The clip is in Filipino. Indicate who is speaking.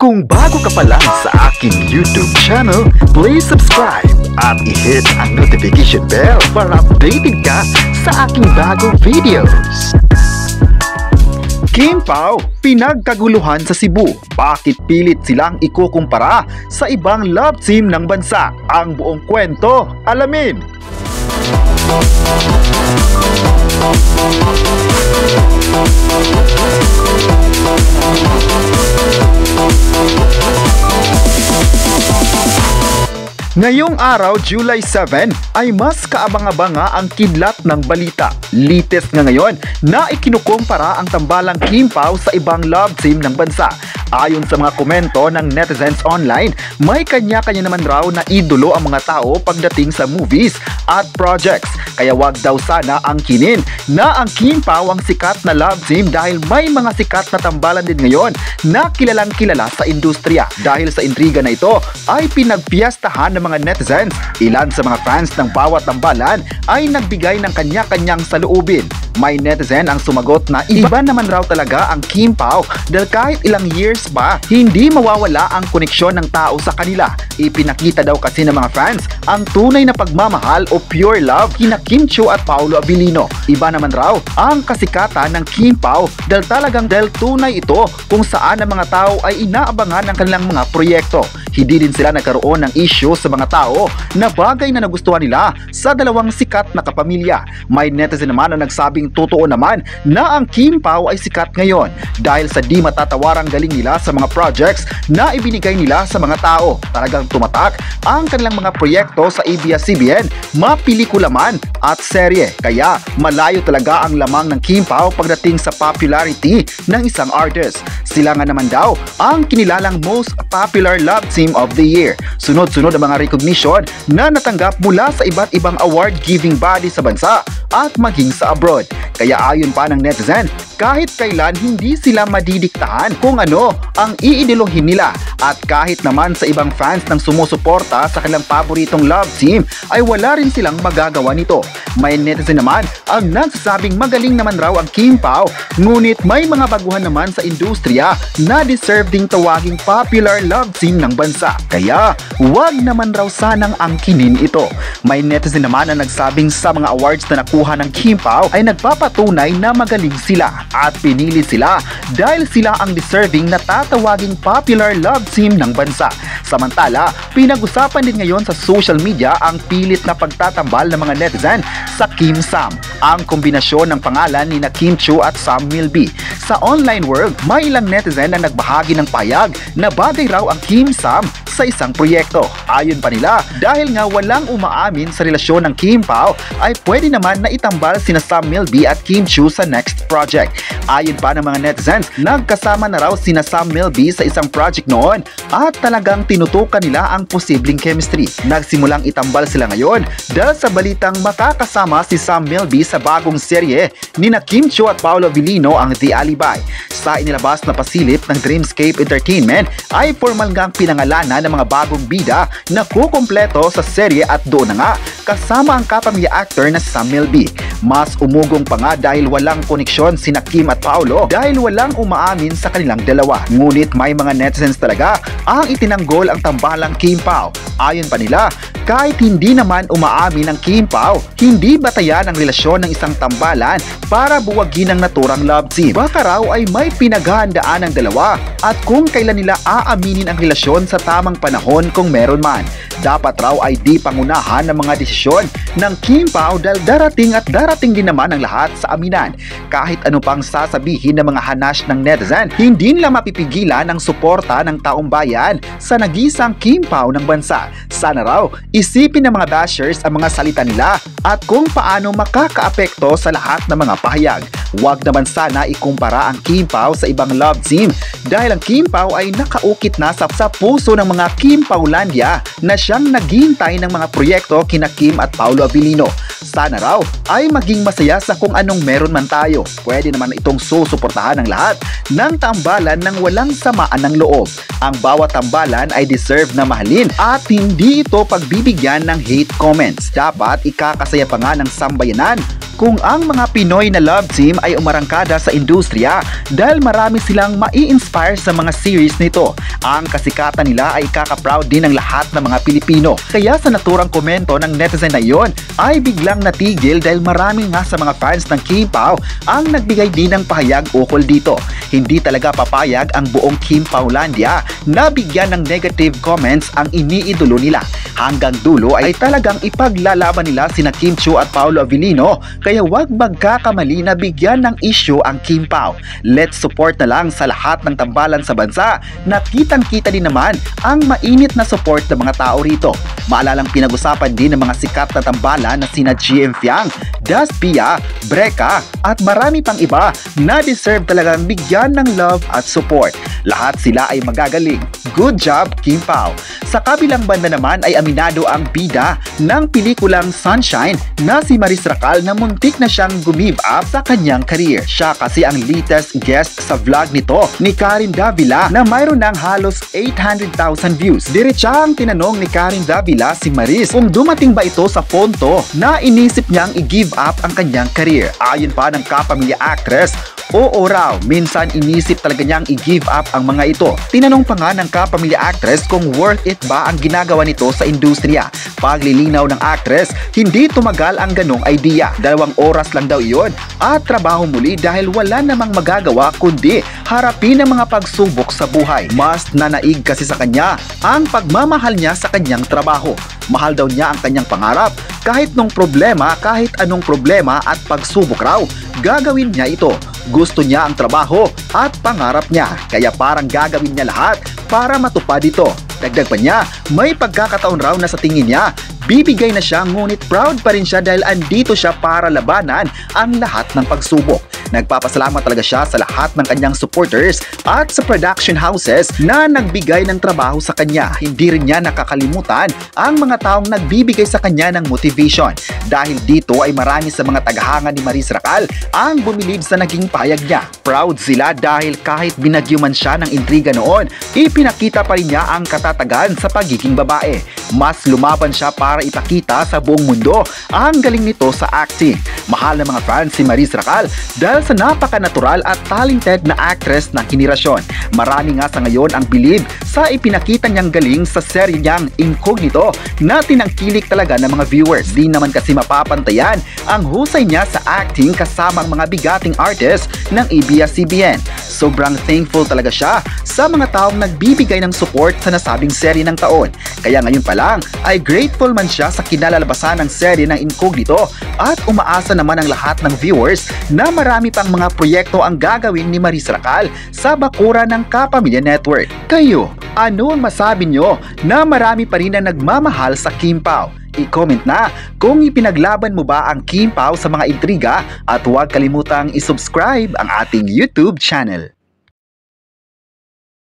Speaker 1: Kung bago ka pa lang sa aking YouTube channel, please subscribe at i-hit ang notification bell para updated ka sa aking bagong videos. Kim Pao, pinagkaguluhan sa Cebu. Bakit pilit silang ikukumpara sa ibang love team ng bansa? Ang buong kwento, alamin! Ngayong araw, July 7, ay mas kaabang-abanga ang kidlat ng balita. Lites nga ngayon na ikinukumpara ang tambalang Kim Pao sa ibang love team ng bansa. Ayon sa mga komento ng netizens online, may kanya-kanya naman raw na idolo ang mga tao pagdating sa movies at projects. Kaya wag daw sana angkinin na ang Kim Pao ang sikat na love team dahil may mga sikat na tambalan din ngayon na kilalang kilala sa industriya. Dahil sa intriga na ito ay pinagpiyastahan ng mga netizens. Ilan sa mga fans ng bawat tambalan ay nagbigay ng kanya-kanyang saloobin. May netizen ang sumagot na iba naman raw talaga ang Kim Pao dahil kahit ilang years pa, hindi mawawala ang koneksyon ng tao sa kanila. Ipinakita daw kasi ng mga fans ang tunay na pagmamahal o pure love kina Kim Chiu at Paolo Abilino. Iba naman raw ang kasikatan ng Kim Pao dahil talagang tunay ito kung saan ang mga tao ay inaabangan ng kanilang mga proyekto. Hindi din sila nagkaroon ng issue sa mga tao na bagay na nagustuhan nila sa dalawang sikat na kapamilya. May netizen naman na nagsabing totoo naman na ang Kim Pao ay sikat ngayon dahil sa di matatawarang galing nila sa mga projects na ibinigay nila sa mga tao. Talagang tumatak ang kanilang mga proyekto sa ABS-CBN, mapelikula man at serye. Kaya malayo talaga ang lamang ng Kim Pao pagdating sa popularity ng isang artist. Sila nga naman daw ang kinilalang most popular love team of the year. Sunod-sunod ang mga recognition na natanggap mula sa iba't ibang award-giving body sa bansa at maging sa abroad. Kaya ayon pa ng netizen, kahit kailan hindi sila madidiktahan kung ano ang iideolohin nila. At kahit naman sa ibang fans ng sumusuporta sa kanilang paboritong love team ay wala rin silang magagawa nito. May netizen naman ang nagsasabing magaling naman raw ang Kim Pao, ngunit may mga baguhan naman sa industriya na deserve ding tawaging popular love team ng bansa. Kaya wag naman raw sanang angkinin ito. May netizen naman na nagsabing sa mga awards na nakuha ng Kim Pao ay nagpapatunay na magaling sila at pinili sila dahil sila ang deserving na tatawaging popular love team ng bansa. Samantala, pinag-usapan din ngayon sa social media ang pilit na pagtatambal ng mga netizen sa Kim Sam, ang kombinasyon ng pangalan ni Kim Chiu at Sam Milby. Sa online world, may ilang netizen na nagbahagi ng payag na bagay raw ang Kim Sam sa isang proyekto. Ayon pa nila, dahil nga walang umaamin sa relasyon ng Kim Pao, ay pwede naman na itambal sina Sam Milby at Kim Chiu sa next project. Ayon pa ng mga netizens, nagkasama na raw sina Sam Milby sa isang project noon at talagang tinutukan nila ang posibleng chemistry. Nagsimulang itambal sila ngayon dahil sa balitang makakasama si Sam Milby sa bagong serye ni Kim Chiu at Paolo Abilino, ang The Alibi. Sa inilabas na pasilip ng Dreamscape Entertainment ay formal ngang pinangalanan ng mga bagong bida na kukumpleto sa serye at doon na nga kasama ang kapamilya actor na Sam Milby. Mas umugong pa nga dahil walang koneksyon sina Kim at Paolo dahil walang umaamin sa kanilang dalawa. Ngunit may mga netizens talaga ang itinanggol ang tambalang Kim Pao. Ayon pa nila, kahit hindi naman umaamin ang Kim Pao, hindi batayan ang relasyon ng isang tambalan para buwagin ang naturang love team. Baka raw ay may pinaghahandaan ng dalawa at kung kailan nila aaminin ang relasyon sa tamang panahon kung meron man. Dapat raw ay di pangunahan ng mga desisyon ng Kim Pao dahil darating din naman ang lahat sa aminan. Kahit ano pang sasabihin ng mga hanash ng netizen, hindi nila mapipigilan ang suporta ng taong bayan sa nagisang Kim Pao ng bansa. Sana raw isipin ng mga bashers ang mga salita nila at kung paano makakaapekto sa lahat ng mga pahayag. Huwag naman sana ikumpara ang Kim Pao sa ibang love team dahil ang Kim Pao ay nakaukit na sa puso ng mga Kim Paulandia na siyang naghihintay ng mga proyekto kina Kim at Paolo Abilino. Sana raw ay maging masaya sa kung anong meron man tayo. Pwede naman itong susuportahan ng lahat ng tambalan ng walang samaan ng loob. Ang bawat tambalan ay deserve na mahalin at hindi ito pagbibigyan ng hate comments. Dapat ikakasaya pa nga ng sambayanan kung ang mga Pinoy na love team ay umarangkada sa industriya dahil marami silang mai-inspire sa mga series nito. Ang kasikatan nila ay kaka-proud din ng lahat ng mga Pilipino. Kaya sa naturang komento ng netizen na iyon ay biglang natigil dahil marami nga sa mga fans ng Kim Pao ang nagbigay din ng pahayag ukol dito. Hindi talaga papayag ang buong Kim Paulandia na bigyan ng negative comments ang iniidolo nila. Hanggang dulo ay talagang ipaglalaban nila sina Kim Chiu at Paolo Avellino, kaya wag magkakamali na bigyan ng issue ang Kim Pao. Let's support na lang sa lahat ng tambalan sa bansa na kitang-kita din naman ang mainit na support ng mga tao rito. Maalalang pinag-usapan din ng mga sikat na tambalan na sina GM Fiang, Das Pia, Breka at marami pang iba na deserve talagang bigyan ng love at support. Lahat sila ay magagaling. Good job, Kim Pao. Sa kabilang banda naman ay aminado ang bida ng pelikulang Sunshine na si Maris Racal na muntik na siyang gumive up sa kanyang career. Siya kasi ang latest guest sa vlog nito ni Karen Davila na mayroon ng halos 800,000 views. Diretsahang tinanong ni Karen Davila si Maris kung dumating ba ito sa punto na inisip niyang i-give up ang kanyang career. Ayon pa ng kapamilya actress, oo raw, minsan inisip talaga niyang i-give up ang mga ito. Tinanong pa nga ng kapamilya actress kung worth it ba ang ginagawa nito sa industriya. Paglilinaw ng actress, hindi tumagal ang ganong idea. 2 oras lang daw iyon at trabaho muli dahil wala namang magagawa kundi harapin ang mga pagsubok sa buhay. Mas nanaig kasi sa kanya ang pagmamahal niya sa kanyang trabaho. Mahal daw niya ang kanyang pangarap. Kahit anong problema at pagsubok raw, gagawin niya ito. Gusto niya ang trabaho at pangarap niya, kaya parang gagawin niya lahat para matupad ito. Dagdag pa niya, may pagkakataon raw na sa tingin niya, bibigay na siya ngunit proud pa rin siya dahil andito siya para labanan ang lahat ng pagsubok. Nagpapasalamat talaga siya sa lahat ng kanyang supporters at sa production houses na nagbigay ng trabaho sa kanya. Hindi rin niya nakakalimutan ang mga taong nagbibigay sa kanya ng motivation. Dahil dito ay marami sa mga tagahanga ni Maris Racal ang bumilib sa naging payag niya. Proud sila dahil kahit binagyo man siya ng intriga noon, ipinakita pa rin niya ang katatagan sa pagiging babae. Mas lumaban siya para ipakita sa buong mundo ang galing nito sa acting. Mahal ng mga fans si Maris Racal dahil sa napaka-natural at talented na actress ng henerasyon. Marami nga sa ngayon ang bilib sa ipinakita niyang galing sa serye niyang Incognito na tinangkilik talaga ng mga viewers. Di naman kasi mapapantayan ang husay niya sa acting kasama ang mga bigating artist ng ABS-CBN. Sobrang thankful talaga siya sa mga taong nagbibigay ng support sa nasabing serye ng taon. Kaya ngayon pa lang ay grateful man siya sa kinalalabasan ng serye ng Incognito at umaasa naman ang lahat ng viewers na marami pang mga proyekto ang gagawin ni Maris Racal sa bakura ng Kapamilya Network. Kayo, ano ang masabi nyo na marami pa rin na nagmamahal sa Kim Pao? I-comment na kung ipinaglaban mo ba ang Kim Pao sa mga intriga at huwag kalimutang i-subscribe ang ating YouTube channel.